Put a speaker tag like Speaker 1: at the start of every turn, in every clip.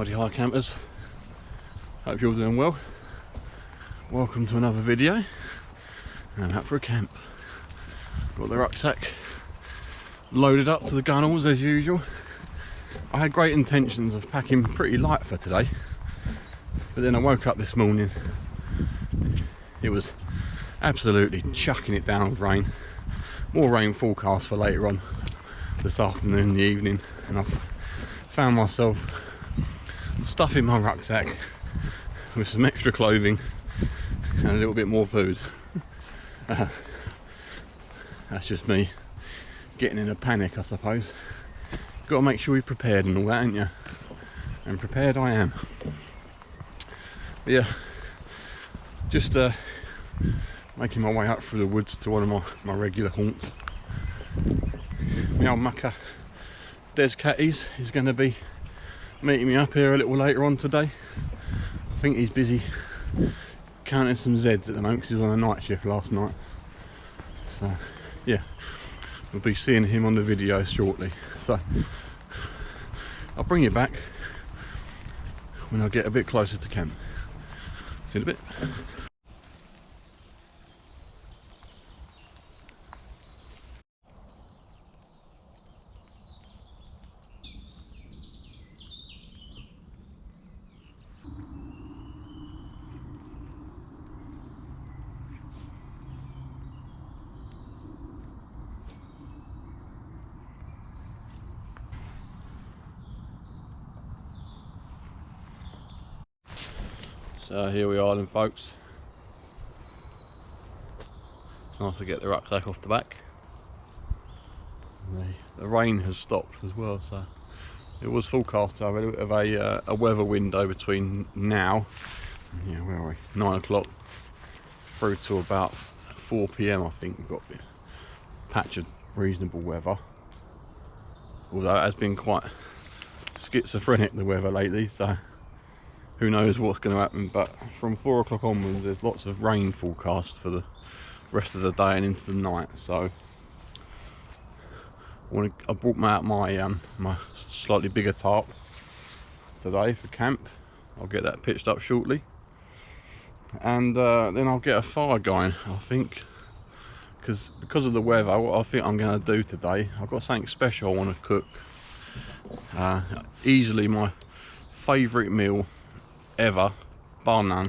Speaker 1: Howdy hi campers, hope you're all doing well. Welcome to another video. I'm out for a camp. Got the rucksack loaded up to the gunnels as usual. I had great intentions of packing pretty light for today, but then I woke up this morning, it was absolutely chucking it down with rain. More rain forecast for later on this afternoon and the evening, and I've found myself stuffing my rucksack with some extra clothing and a little bit more food. That's just me getting in a panic, I suppose. Got to make sure you're prepared and all that, ain't you? And prepared I am. But yeah, just making my way up through the woods to one of my regular haunts. My old mucker Des Catties is going to be meeting me up here a little later on today. I think he's busy counting some Z's at the moment because he was on a night shift last night. So yeah, we'll be seeing him on the video shortly. So I'll bring you back when I get a bit closer to camp. See you in a bit. So here we are then, folks. It's nice to get the rucksack off the back. The rain has stopped as well, so it was forecast to have a little bit of a weather window between now, yeah, where are we? 9 o'clock through to about 4 PM. I think we've got a patch of reasonable weather. Although it has been quite schizophrenic, the weather lately, so who knows what's going to happen. But from 4 o'clock onwards there's lots of rain forecast for the rest of the day and into the night. So I brought out my slightly bigger tarp today for camp. I'll get that pitched up shortly, and then I'll get a fire going, I think, because of the weather. What I think I'm going to do today, I've got something special I want to cook. Easily my favourite meal ever, bar none,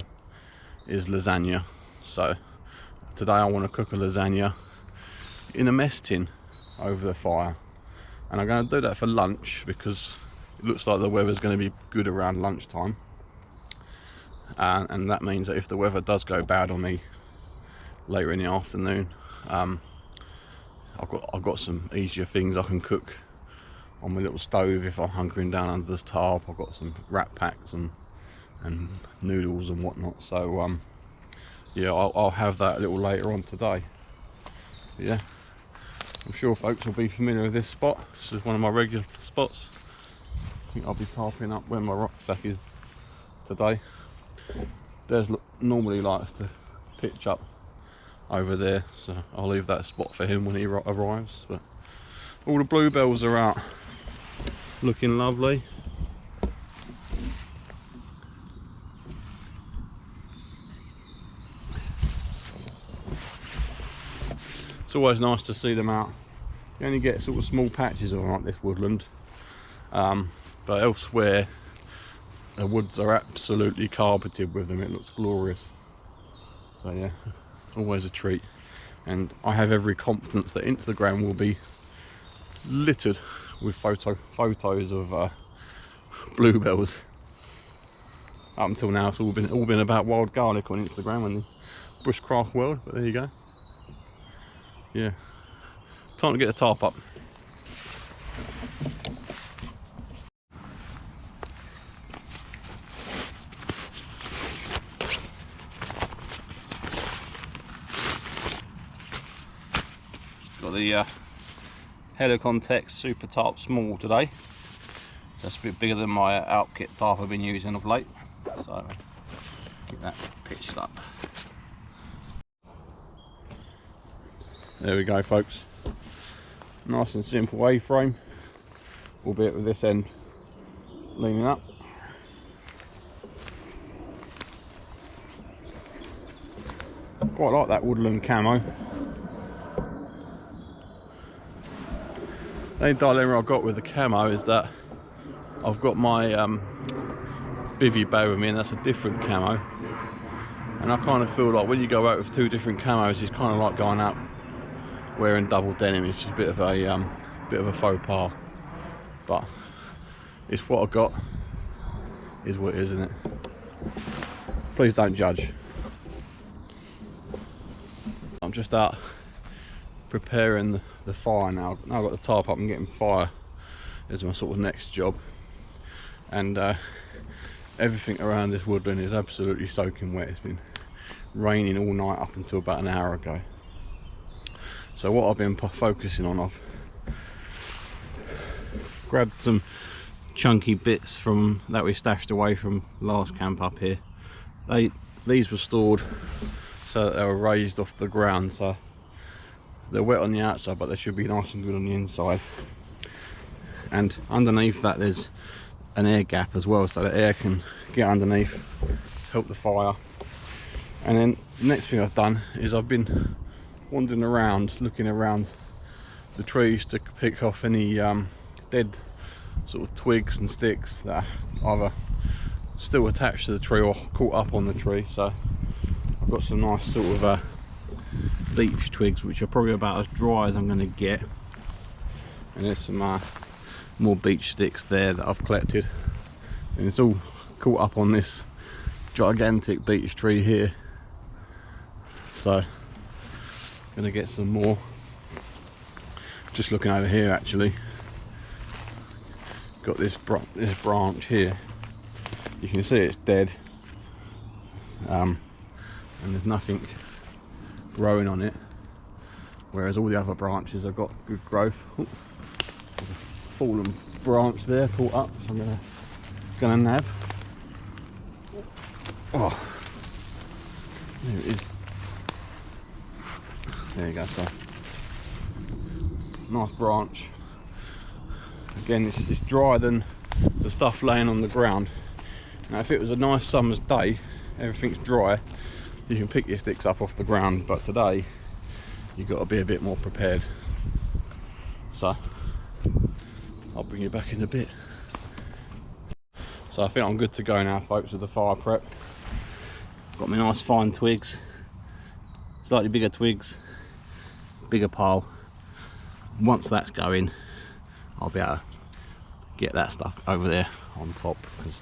Speaker 1: is lasagna. So today I want to cook a lasagna in a mess tin over the fire, and I'm going to do that for lunch because it looks like the weather's going to be good around lunchtime, and that means that if the weather does go bad on me later in the afternoon, I've got some easier things I can cook on my little stove if I'm hunkering down under this tarp. I've got some wrap packs and noodles and whatnot, so yeah, I'll have that a little later on today. But yeah, I'm sure folks will be familiar with this spot. This is one of my regular spots. I think I'll be tarping up where my rucksack is today. Des normally likes to pitch up over there, so I'll leave that spot for him when he arrives. But all the bluebells are out, looking lovely. It's always nice to see them out. You only get sort of small patches of them like this woodland, but elsewhere the woods are absolutely carpeted with them. It looks glorious. So yeah, always a treat, and I have every confidence that Instagram will be littered with photos of bluebells. Up until now it's all been about wild garlic on Instagram and the bushcraft world, but there you go. Yeah, time to get the tarp up. Got the Helicontex Super Tarp Small today. That's a bit bigger than my Outkit tarp I've been using of late, so get that pitched up. There we go, folks. Nice and simple A-frame, albeit with this end leaning up. Quite like that Woodland camo. The only dilemma I've got with the camo is that I've got my bivvy bag with me, and that's a different camo. And I kind of feel like when you go out with two different camos, it's kind of like going out wearing double denim. It's just a bit of a faux pas. But it's what I got. Is what it is, isn't it? Please don't judge. I'm just out preparing the fire now. Now I've got the tarp up and getting fire as my sort of next job. And everything around this woodland is absolutely soaking wet. It's been raining all night up until about an hour ago. So what I've been focusing on, I've grabbed some chunky bits from that we stashed away from last camp up here. These were stored so that they were raised off the ground, so they're wet on the outside, but they should be nice and good on the inside. And underneath that there's an air gap as well, so the air can get underneath, help the fire. And then the next thing I've done is I've been wandering around, looking around the trees to pick off any dead sort of twigs and sticks that are either still attached to the tree or caught up on the tree. So I've got some nice sort of beech twigs, which are probably about as dry as I'm going to get. And there's some more beech sticks there that I've collected, and it's all caught up on this gigantic beech tree here. So I'm gonna get some more. Just looking over here, actually got this branch here. You can see it's dead, and there's nothing growing on it, whereas all the other branches have got good growth. Ooh, there's a fallen branch there caught up, so I'm gonna nab. Oh, there it is. There you go. So nice branch. Again, it's drier than the stuff laying on the ground. Now if it was a nice summer's day, everything's dry, you can pick your sticks up off the ground, but today you've got to be a bit more prepared. So I'll bring you back in a bit. So I think I'm good to go now, folks, with the fire prep. Got my nice fine twigs, slightly bigger twigs, bigger pile. Once that's going, I'll be able to get that stuff over there on top, because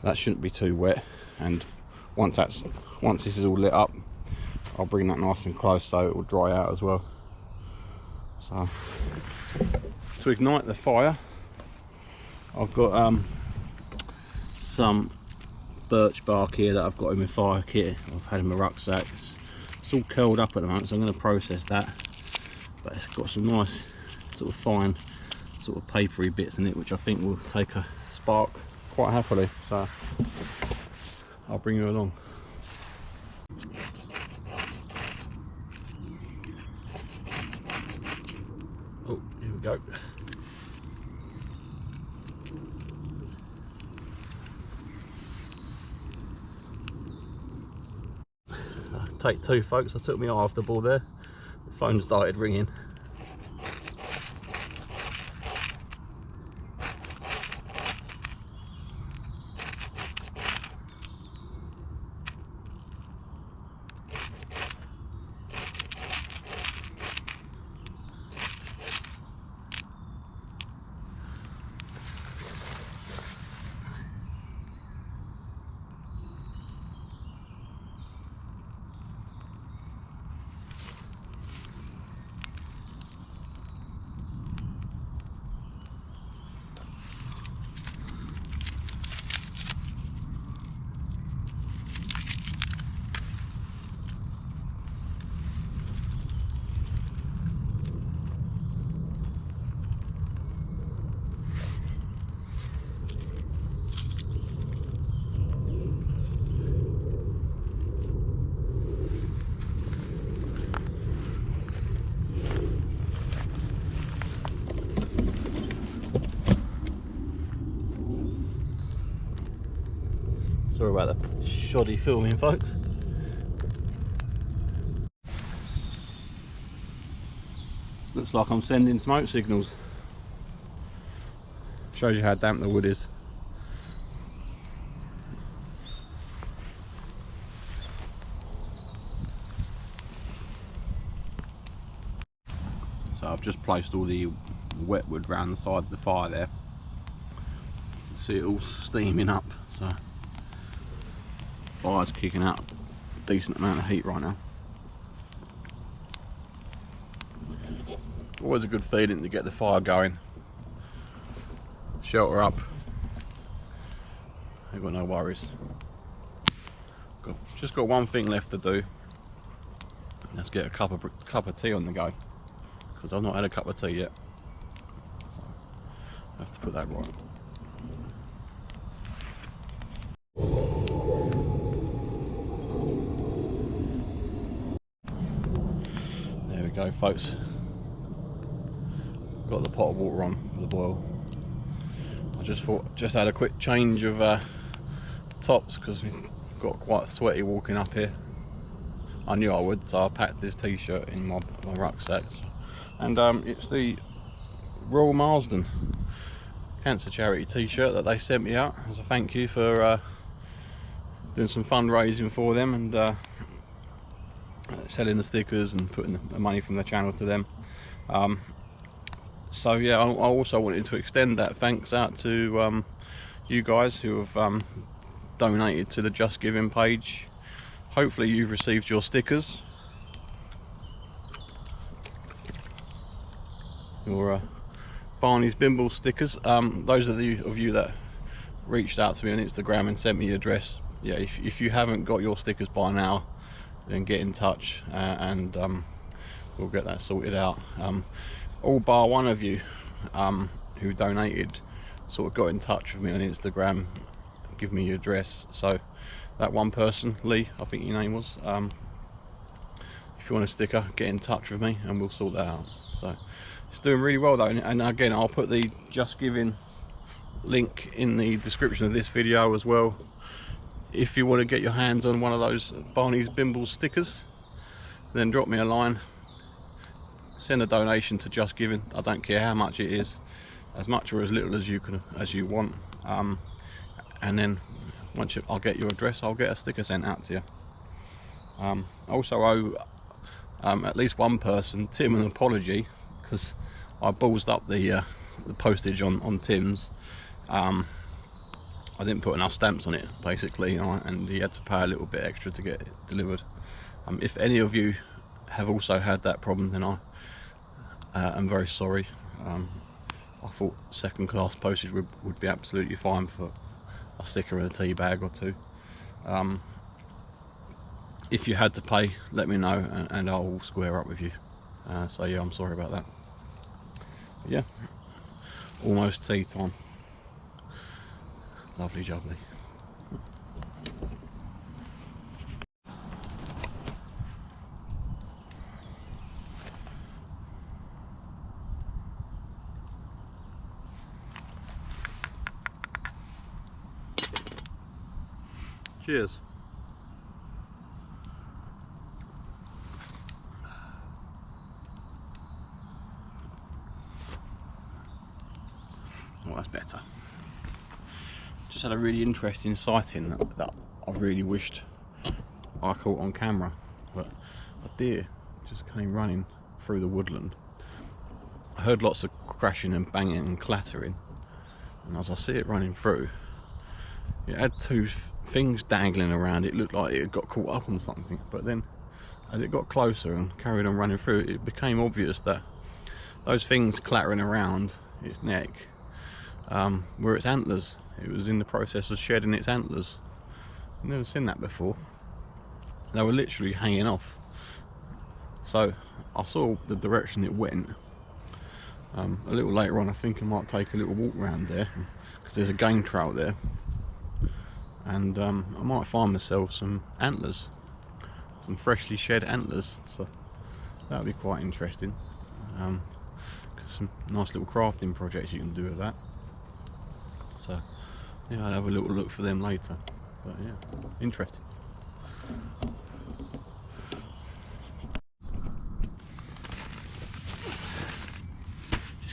Speaker 1: that shouldn't be too wet. And once this is all lit up, I'll bring that nice and close so it will dry out as well. So to ignite the fire, I've got some birch bark here that I've got in my fire kit. I've had in my rucksack. It's all curled up at the moment, so I'm going to process that. But it's got some nice sort of fine sort of papery bits in it, which I think will take a spark quite happily. So I'll bring you along. Oh, here we go. Take two, folks. I took my eye off the ball there. The phone started ringing. Sorry about the shoddy filming, folks. Looks like I'm sending smoke signals. Shows you how damp the wood is. So I've just placed all the wet wood round the side of the fire there. See it all steaming up, so fire's kicking out a decent amount of heat right now. Always a good feeling to get the fire going. Shelter up. I've got no worries. Just got one thing left to do. Let's get a cup of tea on the go, because I've not had a cup of tea yet. So I have to put that right. There we go, folks. Got the pot of water on for the boil. I just had a quick change of tops because we got quite sweaty walking up here. I knew I would, so I packed this t-shirt in my rucksack. And it's the Royal Marsden Cancer Charity t-shirt that they sent me out as a thank you for doing some fundraising for them and selling the stickers and putting the money from the channel to them. So yeah, I also wanted to extend that thanks out to you guys who have donated to the Just Giving page. Hopefully you've received your stickers, your Barneys Bimbles stickers. Those of you that reached out to me on Instagram and sent me your address, yeah, if you haven't got your stickers by now, then get in touch and we'll get that sorted out. All bar one of you who donated sort of got in touch with me on Instagram, give me your address. So that one person, Lee, I think your name was, if you want a sticker, get in touch with me and we'll sort that out. So it's doing really well though, and again I'll put the Just Giving link in the description of this video as well. If you want to get your hands on one of those Barneys Bimbles stickers, then drop me a line. Send a donation to Just Giving. I don't care how much it is, as much or as little as you want. And then once I'll get your address, I'll get a sticker sent out to you. I also owe at least one person, Tim, an apology, because I ballsed up the postage on Tim's. I didn't put enough stamps on it, basically, and he had to pay a little bit extra to get it delivered. If any of you have also had that problem, then I'm very sorry. I thought second class postage would be absolutely fine for a sticker and a tea bag or two. If you had to pay, let me know and I'll square up with you. So yeah, I'm sorry about that. But yeah, almost tea time. Lovely jubbly. Cheers. Oh, that's better. Just had a really interesting sighting that I really wished I caught on camera, but a deer just came running through the woodland. I heard lots of crashing and banging and clattering, and as I see it running through, it had two things dangling around. It looked like it had got caught up on something, but then as it got closer and carried on running through, it became obvious that those things clattering around its neck were its antlers. It was in the process of shedding its antlers. I've never seen that before. They were literally hanging off. So I saw the direction it went. A little later on I think I might take a little walk around there, because there's a game trail there, and I might find myself some antlers, some freshly shed antlers. So that would be quite interesting. Some nice little crafting projects you can do with that. So yeah, I'll have a little look for them later. But yeah, interesting.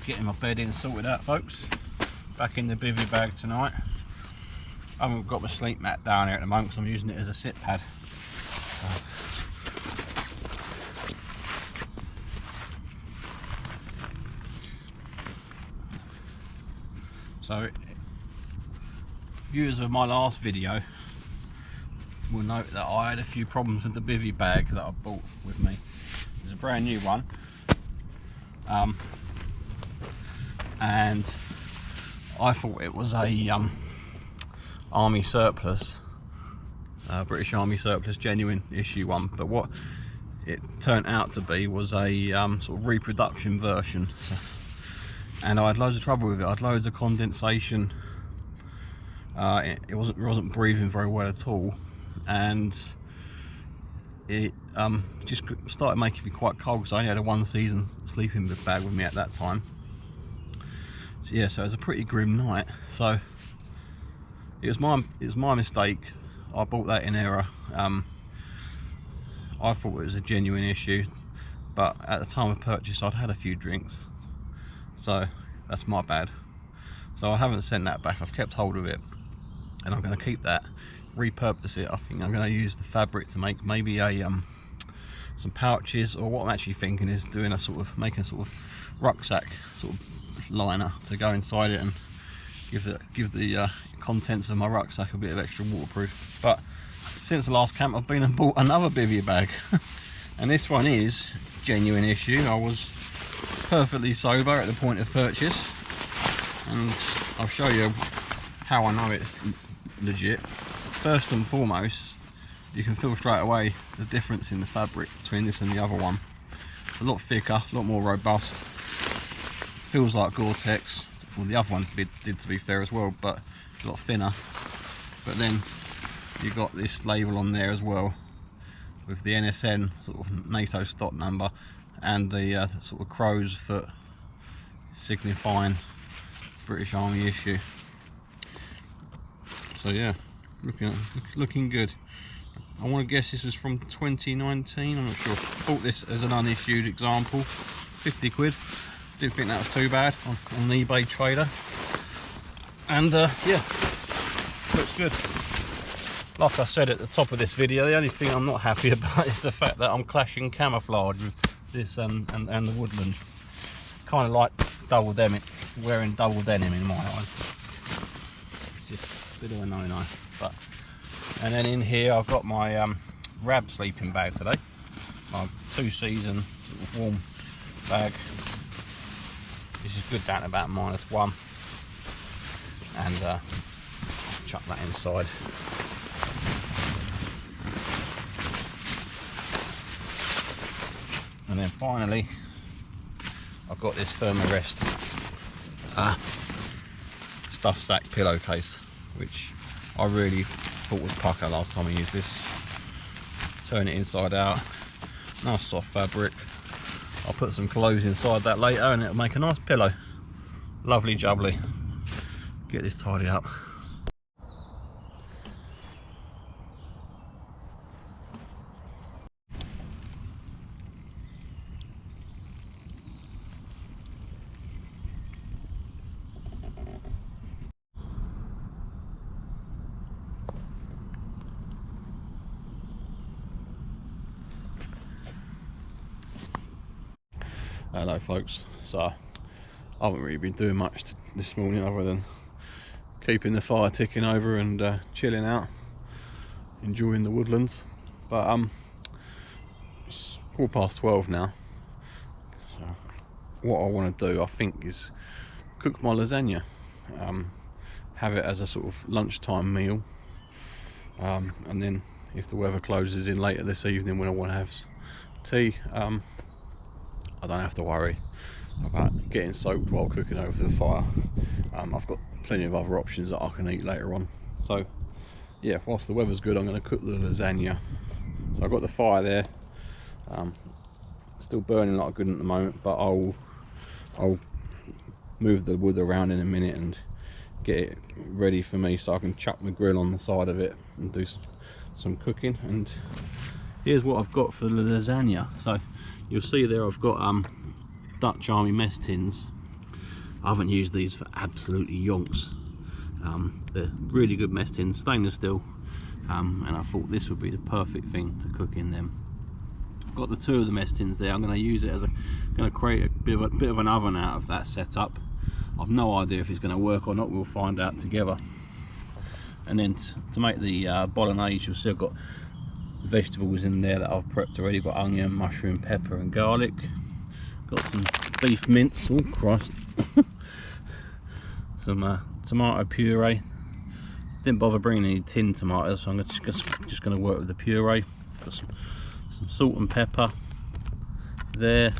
Speaker 1: getting my bedding sorted out, folks. Back in the bivvy bag tonight. I haven't got my sleep mat down here at the moment because I'm using it as a sit pad. So viewers of my last video will note that I had a few problems with the bivvy bag that I bought with me. It's a brand new one, and I thought it was a army surplus, British Army surplus genuine issue one, but what it turned out to be was a sort of reproduction version. And I had loads of trouble with it. I had loads of condensation. It wasn't breathing very well at all, and it just started making me quite cold because I only had a 1 season sleeping bag with me at that time. So yeah, so it was a pretty grim night. So it was my mistake. I bought that in error. I thought it was a genuine issue, but at the time of purchase I'd had a few drinks, so that's my bad. So I haven't sent that back. I've kept hold of it, and I'm going to keep that, repurpose it. I think I'm going to use the fabric to make maybe a some pouches, or what I'm actually thinking is doing making a sort of rucksack sort of liner to go inside it and give the contents of my rucksack a bit of extra waterproof. But since the last camp I've been and bought another bivvy bag and this one is genuine issue. I was perfectly sober at the point of purchase, and I'll show you how I know it's legit. First and foremost, you can feel straight away the difference in the fabric between this and the other one. It's a lot thicker, a lot more robust, feels like Gore-Tex. Well, the other one did, to be fair, as well, but a lot thinner. But then you got this label on there as well with the NSN sort of NATO stock number and the sort of crow's foot signifying British Army issue. So yeah, looking good. I want to guess this was from 2019, I'm not sure. Bought this as an unissued example, 50 quid. Didn't think that was too bad on eBay Trader. And yeah, looks good. Like I said at the top of this video, the only thing I'm not happy about is the fact that I'm clashing camouflage with this and the Woodland. Kind of like wearing double denim in my eyes. It's just a bit of a no-no. But and then in here I've got my Rab sleeping bag today, my 2 season sort of warm bag. This is good down to about -1, and chuck that inside. And then finally I've got this Thermarest stuffed sack pillowcase, which I really thought was pucker last time I used this. Turn it inside out, nice soft fabric. I'll put some clothes inside that later and it'll make a nice pillow. Lovely jubbly. Get this tidied up. Hello folks, so I haven't really been doing much this morning other than keeping the fire ticking over and chilling out, enjoying the woodlands. But it's 12:15 now, so what I want to do, I think, is cook my lasagna, have it as a sort of lunchtime meal, and then if the weather closes in later this evening when I want to have tea, I don't have to worry about getting soaked while cooking over the fire. I've got plenty of other options that I can eat later on. So yeah, whilst the weather's good, I'm going to cook the lasagna. So I've got the fire there, still burning like good at the moment, but I'll move the wood around in a minute and get it ready for me so I can chuck my grill on the side of it and do some cooking. And here's what I've got for the lasagna. So you'll see there I've got Dutch Army mess tins.
Speaker 2: I haven't used these for absolutely yonks. They're really good mess tins, stainless steel, and I thought this would be the perfect thing to cook in them. I've got the 2 of the mess tins there. I'm going to use it as going to create a bit of an oven out of that setup. I've no idea if it's going to work or not. We'll find out together. And then to make the bolognese, you'll see I've got vegetables in there that I've prepped already. Got onion, mushroom, pepper and garlic. Got some beef mince, oh Christ. Some tomato puree. Didn't bother bringing any tinned tomatoes, so I'm just going to work with the puree. Got some salt and pepper there,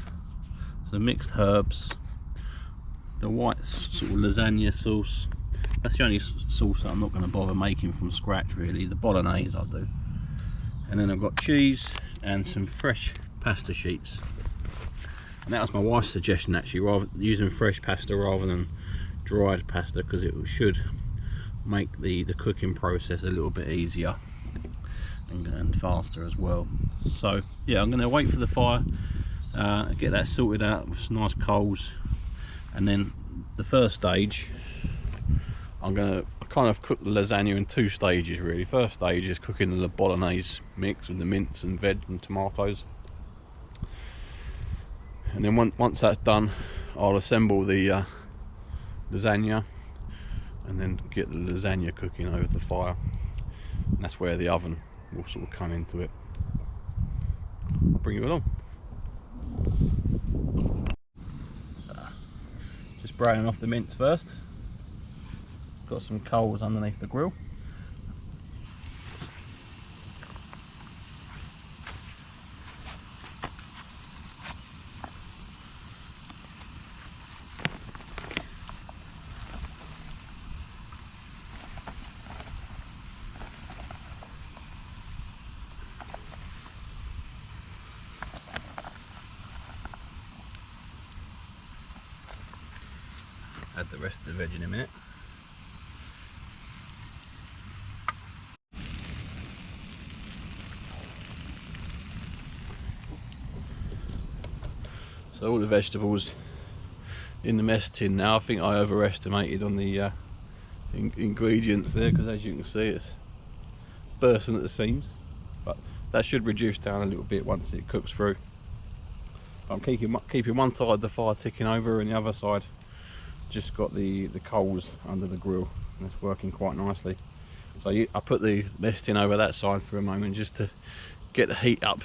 Speaker 2: some mixed herbs, the white sort of lasagna sauce. That's the only sauce that I'm not going to bother making from scratch really. The bolognese I'll do. And then I've got cheese and some fresh pasta sheets. And that was my wife's suggestion actually, using fresh pasta rather than dried pasta, because it should make the cooking process a little bit easier and faster as well. So yeah, I'm going to wait for the fire, get that sorted out with some nice coals, and then the first stage I'm going to kind of cook the lasagna in 2 stages really. First stage is cooking the bolognese mix with the mince and veg and tomatoes, and then once that's done I'll assemble the lasagna and then get the lasagna cooking over the fire, and that's where the oven will sort of come into it. I'll bring you along. Just browning off the mince first. Got some coals underneath the grill. Add the rest of the veg in a minute. So all the vegetables in the mess tin now. I think I overestimated on the ingredients there, because as you can see it's bursting at the seams, but that should reduce down a little bit once it cooks through. I'm keeping one side of the fire ticking over, and the other side just got the coals under the grill, and it's working quite nicely. So I put the mess tin over that side for a moment just to get the heat up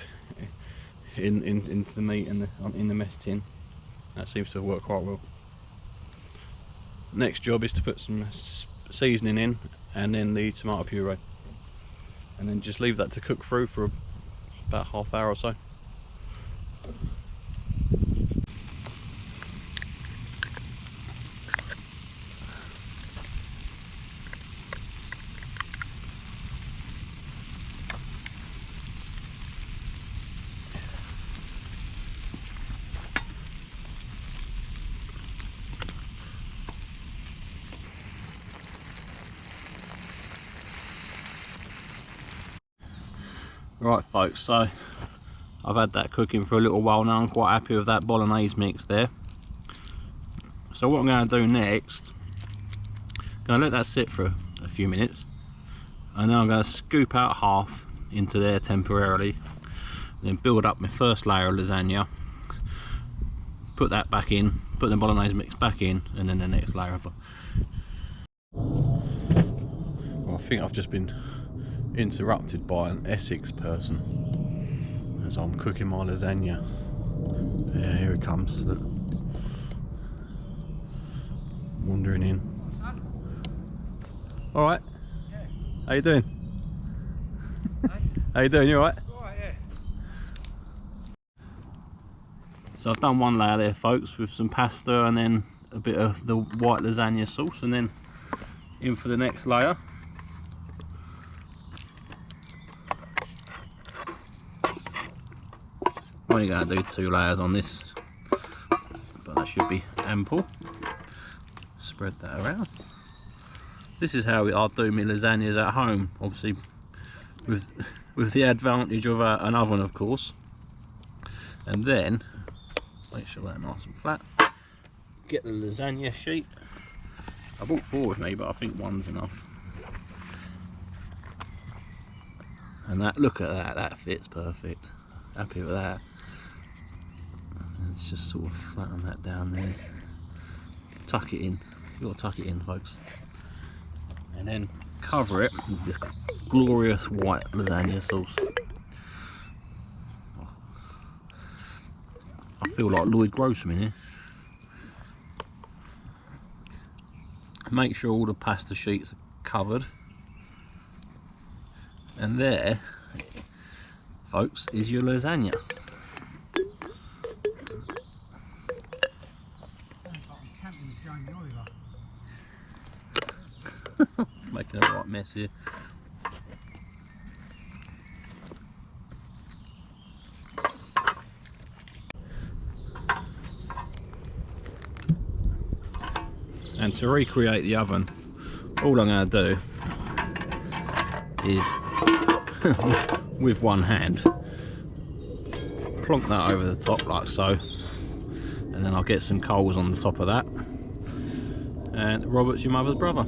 Speaker 2: into the meat and in the mess tin. That seems to have worked quite well. Next job is to put some seasoning in, and then the tomato puree, and then just leave that to cook through for about half hour or so. Right folks, so I've had that cooking for a little while now. I'm quite happy with that bolognese mix there. So what I'm going to do next, I'm going to let that sit for a few minutes, and then I'm going to scoop out half into there temporarily, then build up my first layer of lasagna, put that back in, put the bolognese mix back in, and then the next layer of. Well, I think I've just been interrupted by an Essex person as I'm cooking my lasagna. Yeah, here it comes. Look. Wandering in. Alright. Yeah. How you doing? Hey? How you doing? You alright?
Speaker 3: Alright, yeah.
Speaker 2: So I've done one layer there folks with some pasta and then a bit of the white lasagna sauce, and then in for the next layer. I'm only going to do 2 layers on this, but that should be ample. Spread that around. This is how I'll do my lasagnas at home, obviously with the advantage of an oven of course. And then make sure that's nice and flat. get the lasagna sheet. I brought 4 with me, but I think 1's enough. And that, look at that, that fits perfect. Happy with that. Let's just sort of flatten that down there. Tuck it in. You've got to tuck it in, folks. And then cover it with this glorious white lasagna sauce. I feel like Lloyd Grossman here. Make sure all the pasta sheets are covered. And there, folks, is your lasagna. Making a right mess here. And to recreate the oven, all I'm going to do is with one hand plonk that over the top like so, and then I'll get some coals on the top of that. And Robert's your mother's brother.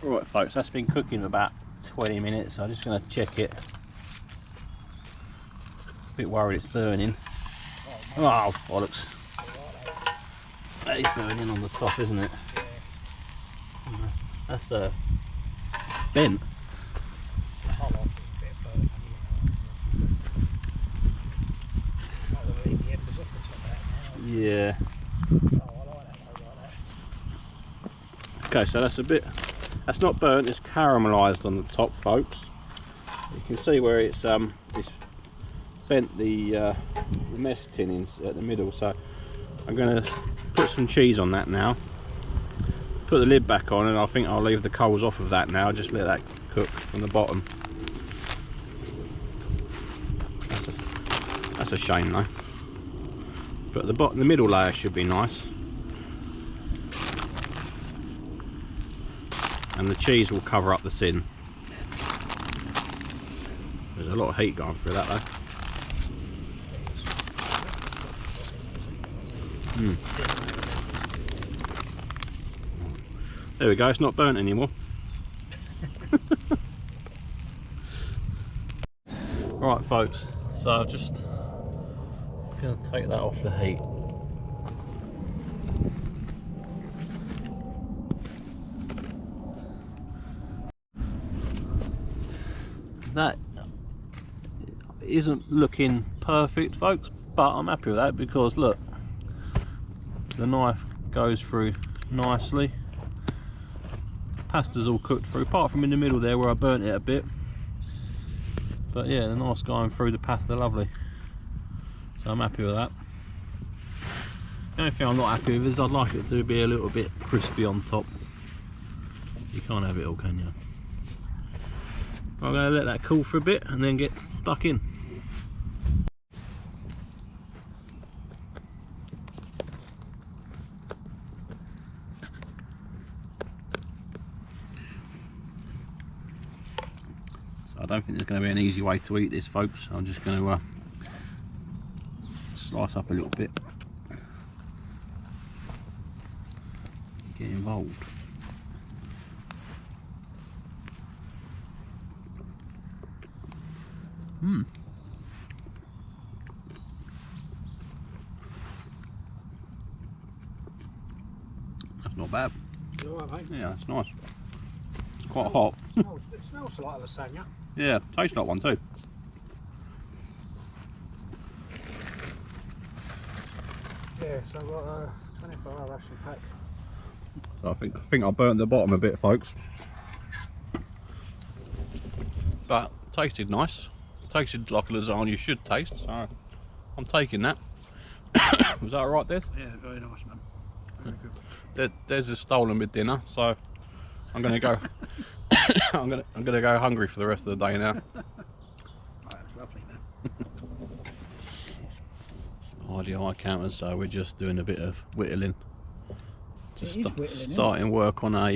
Speaker 2: Right folks, that's been cooking for about 20 minutes. I'm just going to check it. A bit worried it's burning. Oh bollocks. That is burning on the top, isn't it? That's bent. Yeah. Okay, so that's a bit, that's not burnt, it's caramelised on the top, folks. You can see where it's bent the mess tin in at the middle. So I'm going to put some cheese on that now, put the lid back on, and I think I'll leave the coals off of that now, just let that cook from the bottom. That's a shame though, but the bottom, the middle layer should be nice, and the cheese will cover up the sin. There's a lot of heat going through that though. There we go, it's not burnt anymore. Right folks, so I'm just going to take that off the heat. That isn't looking perfect folks, but I'm happy with that because look, the knife goes through nicely. Pasta's all cooked through, apart from in the middle there where I burnt it a bit. But yeah, the knife's going through the pasta lovely. So I'm happy with that. The only thing I'm not happy with is I'd like it to be a little bit crispy on top. You can't have it all, can you? I'm going to let that cool for a bit and then get stuck in. I don't think there's going to be an easy way to eat this folks. I'm just going to slice up a little bit, get involved. That's not bad.
Speaker 3: You all right, mate?
Speaker 2: Yeah, it's nice. It's quite hot.
Speaker 3: It smells like a lasagna.
Speaker 2: Yeah, tastes like one too.
Speaker 3: Yeah, so I've got a 24-hour ration pack.
Speaker 2: So I think I burnt the bottom a bit, folks. But tasted nice. Tasted like a lasagna should taste. So I'm taking that. Was that alright, Des?
Speaker 3: Yeah, very nice, man. Very good.
Speaker 2: Des has stolen my dinner, so I'm gonna go. I'm gonna go hungry for the rest of the day now.
Speaker 3: Oh, that's lovely, man.
Speaker 2: Hardy eye counters, so we're just doing a bit of whittling. Just
Speaker 3: Whittling,
Speaker 2: starting work on a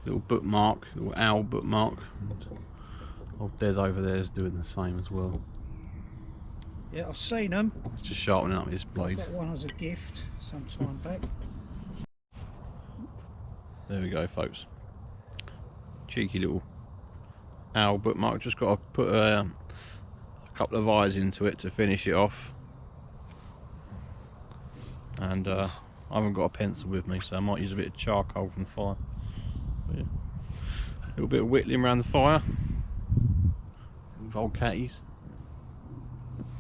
Speaker 2: little bookmark, little owl bookmark. Old Des over there is doing the same as well.
Speaker 3: Yeah, I've seen them.
Speaker 1: It's just sharpening up his blade.
Speaker 3: Got one as a gift some time back.
Speaker 1: There we go, folks. Cheeky little owl bookmark. Just got to put a couple of eyes into it to finish it off. And I haven't got a pencil with me, so I might use a bit of charcoal from the fire. But yeah. A little bit of whittling around the fire with old catties.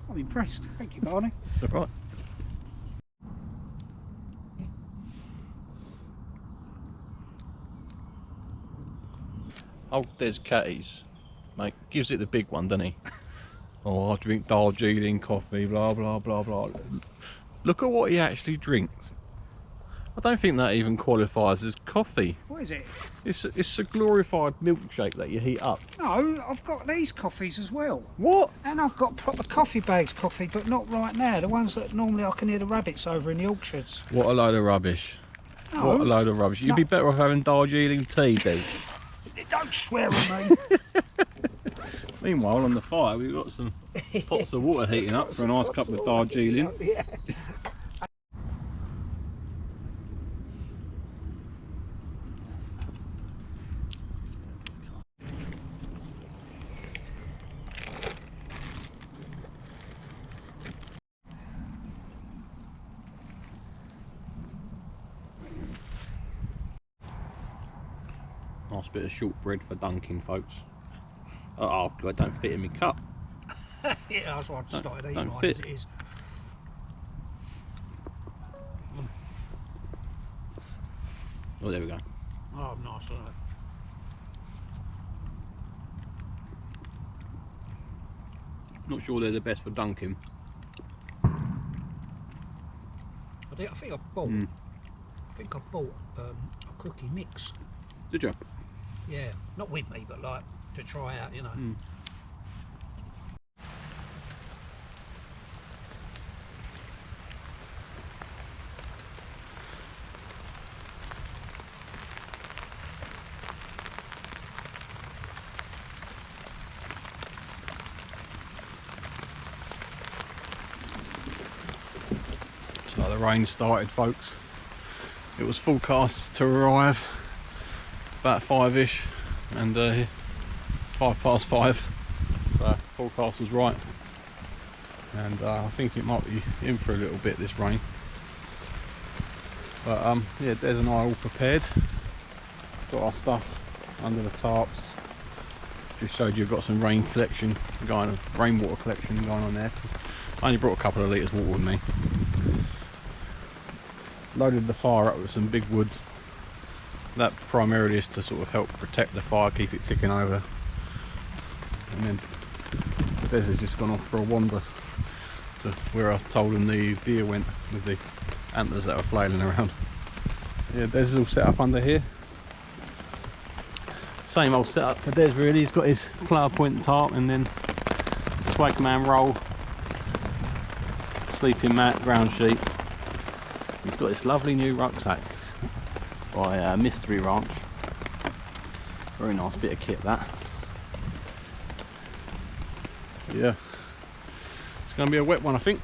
Speaker 3: I'm impressed. Thank you, Barney.
Speaker 1: It's alright. Old Des Catties, mate, gives it the big one, doesn't he? Oh, I drink Darjeeling coffee, blah blah blah blah. Look at what he actually drinks. I don't think that even qualifies as coffee.
Speaker 3: What is it?
Speaker 1: It's a glorified milkshake that you heat up.
Speaker 3: No, I've got these coffees as well.
Speaker 1: What?
Speaker 3: And I've got proper coffee bags coffee, but not right now. The ones that normally I can hear the rabbits over in the orchards.
Speaker 1: What a load of rubbish.
Speaker 3: No,
Speaker 1: What a load of rubbish. You'd
Speaker 3: no.
Speaker 1: be better off having Darjeeling tea, Des.
Speaker 3: Don't swear at me.
Speaker 1: Meanwhile, on the fire, we've got some pots of water heating up for a nice cup of Darjeeling.
Speaker 3: Yeah.
Speaker 1: Nice bit of shortbread for dunking, folks. Oh, I don't fit in my cup.
Speaker 3: Yeah, that's why I started eating
Speaker 1: don't
Speaker 3: mine
Speaker 1: fit.
Speaker 3: as it is.
Speaker 1: Oh, there we go.
Speaker 3: Oh, nice, isn't it?
Speaker 1: Not sure they're the best for dunking.
Speaker 3: I think I bought.
Speaker 1: Mm.
Speaker 3: I think I bought a cookie mix.
Speaker 1: Did you?
Speaker 3: Yeah, not with me, but like to try out, you know.
Speaker 1: Mm. So the rain started, folks. It was forecast to arrive about 5ish, and it's 5:05. So forecast was right, and I think it might be in for a little bit, this rain. But yeah, Des and I are all prepared. Got our stuff under the tarps. Just showed you I've got some rainwater collection going on there. I only brought a couple of litres of water with me. Loaded the fire up with some big wood. That primarily is to sort of help protect the fire, keep it ticking over. And then Des has just gone off for a wander to where I told him the deer went with the antlers that were flailing around. Yeah, Des is all set up under here. Same old setup for Des really. He's got his flower point tarp and then swagman roll, sleeping mat, ground sheet. He's got this lovely new rucksack by Mystery Ranch. Very nice bit of kit, that. Yeah, it's going to be a wet one, I think.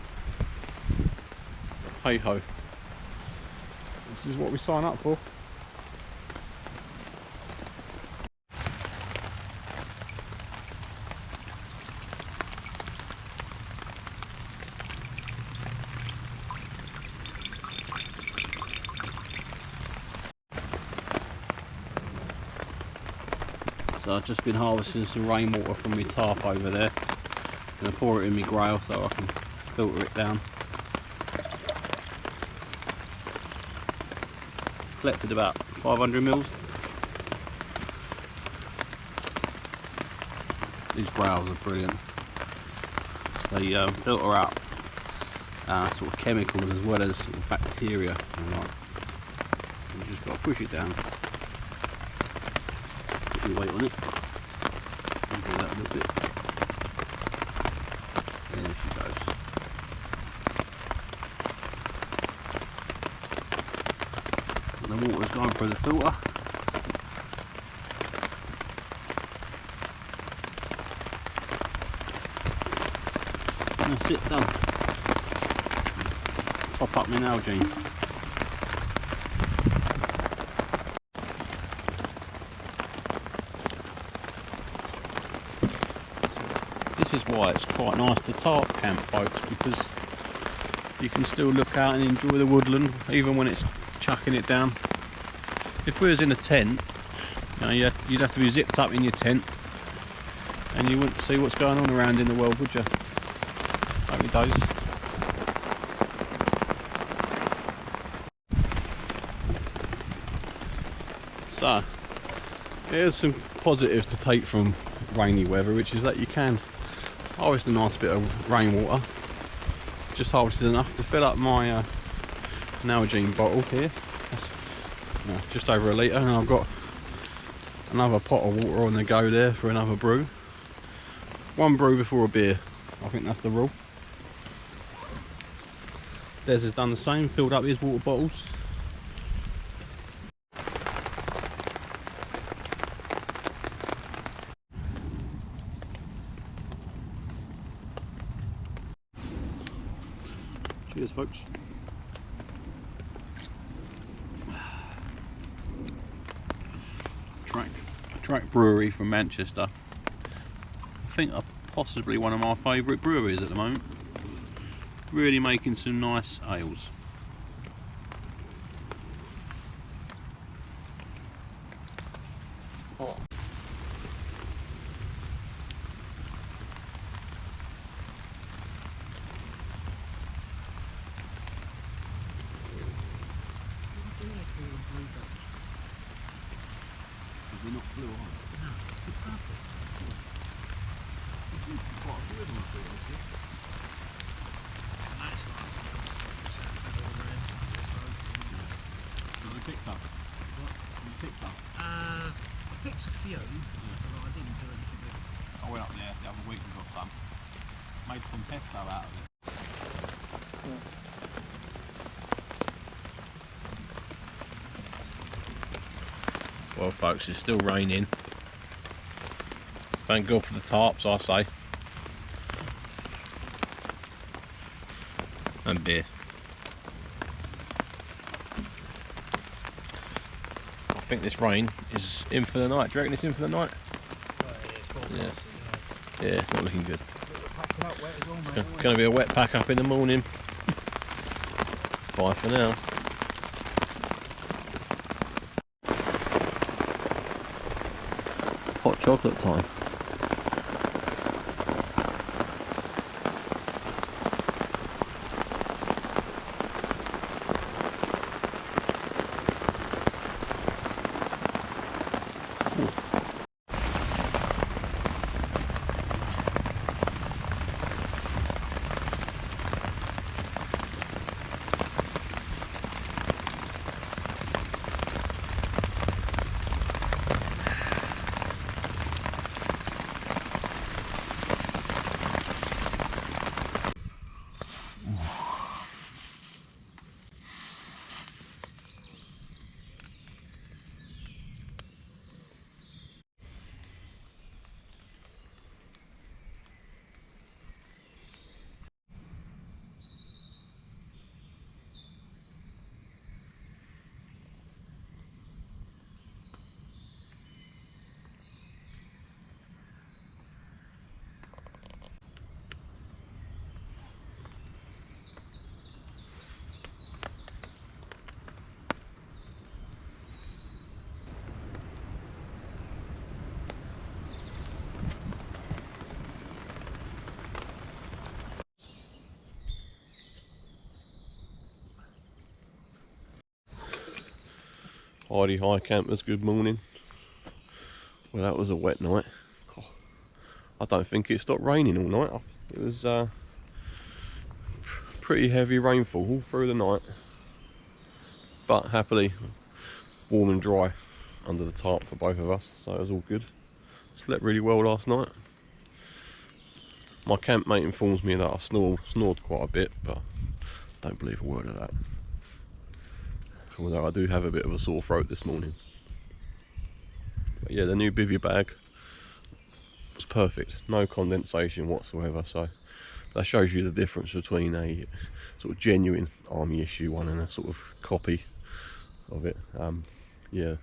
Speaker 1: Hey ho, this is what we sign up for. So I've just been harvesting some rainwater from my tarp over there. I'm going to pour it in my grail so I can filter it down. Collected about 500 mils. These grails are brilliant. They filter out sort of chemicals as well as sort of bacteria. You just got to push it down. Put your weight on it. And do that a little bit. There she goes. And the water's going through the filter. That's
Speaker 2: it done. Pop up my Nalgene. This is why it's quite nice to tarp camp, folks, because you can still look out and enjoy the woodland even when it's chucking it down. If we was in a tent, you know, you'd have to be zipped up in your tent and you wouldn't see what's going on around in the world, would you? Happy days. So, here's some positives to take from rainy weather, which is that you can harvest a nice bit of rainwater. Just harvested enough to fill up my Nalgene bottle here. That's, just over a litre, and I've got another pot of water on the go there for another brew. One brew before a beer, I think that's the rule. Des has done the same, filled up his water bottles. Cheers, folks. Track Brewery from Manchester. I think possibly one of my favourite breweries at the moment. Really making some nice ales. Oh. We're not blue, are we? No, it's purple. Quite a few of them I feel, actually. Nice one. What you picked up? What? You picked up?
Speaker 3: I picked a few, but I didn't do anything with it.
Speaker 2: I went up there the other week and got some. Made some pesto out of it. Well, folks, it's still raining. Thank God for the tarps, I say. And beer. I think this rain is in for the night. Do you reckon it's in for the night? Yeah. Yeah, it's not looking good. It's going to be a wet pack up in the morning. Bye for now. Hot chocolate time. Hi campers, good morning. Well, that was a wet night. Oh, I don't think it stopped raining all night. It was pretty heavy rainfall all through the night, but happily warm and dry under the tarp for both of us, so it was all good. Slept really well last night. My campmate informs me that I snored quite a bit, but I don't believe a word of that. Although I do have a bit of a sore throat this morning. But yeah, the new bivvy bag was perfect. No condensation whatsoever, so
Speaker 1: That shows you the difference between a sort of genuine army issue one and a sort of copy of it. Yeah,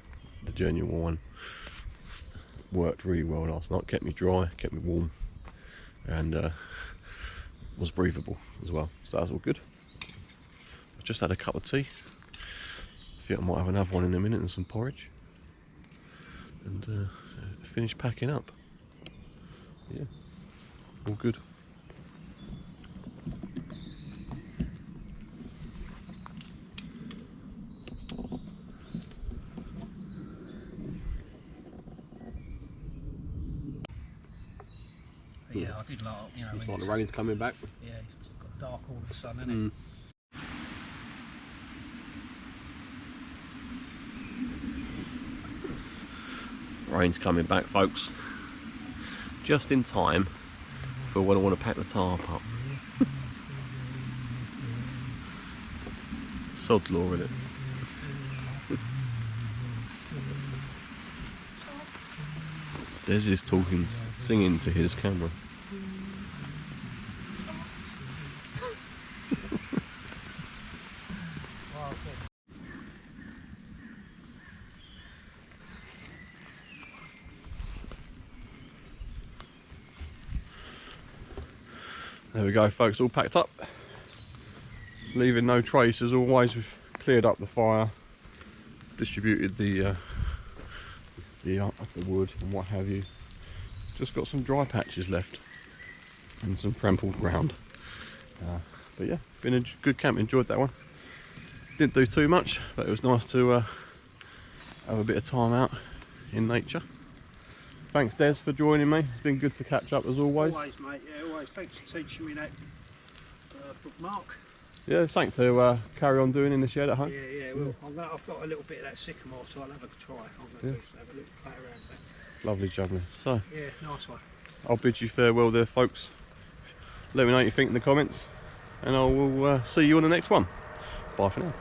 Speaker 1: the genuine one worked really well last night, kept me dry, kept me warm, and was breathable as well, so that was all good. I've just had a cup of tea. I think I might have another one in a minute and some porridge, and finish packing up. Yeah, all good.
Speaker 3: Yeah, I did like, you know.
Speaker 1: It's like the rain's coming back.
Speaker 3: Yeah, it's got dark all of a sudden, hasn't it?
Speaker 1: Rain's coming back, folks. Just in time for when I want to pack the tarp up. Sod's law, isn't it? Des is talking, singing to his camera. There we go, folks, all packed up. Leaving no trace as always. We've cleared up the fire, distributed the wood and what have you. Just got some dry patches left and some trampled ground. But yeah, been a good camp, enjoyed that one. Didn't do too much, but it was nice to have a bit of time out in nature. Thanks Des for joining me, it's been good to catch up as always.
Speaker 3: Always mate, yeah, always. Thanks for teaching me that bookmark.
Speaker 1: Yeah, it's something to carry on doing in the shed at home.
Speaker 3: Yeah, well, I've got a little bit of that sycamore, so I'll have a try. I'm going to have a little play around with that.
Speaker 1: Lovely jubbly. So,
Speaker 3: yeah, nice one.
Speaker 1: I'll bid you farewell there, folks. Let me know what you think in the comments, and I will see you on the next one. Bye for now.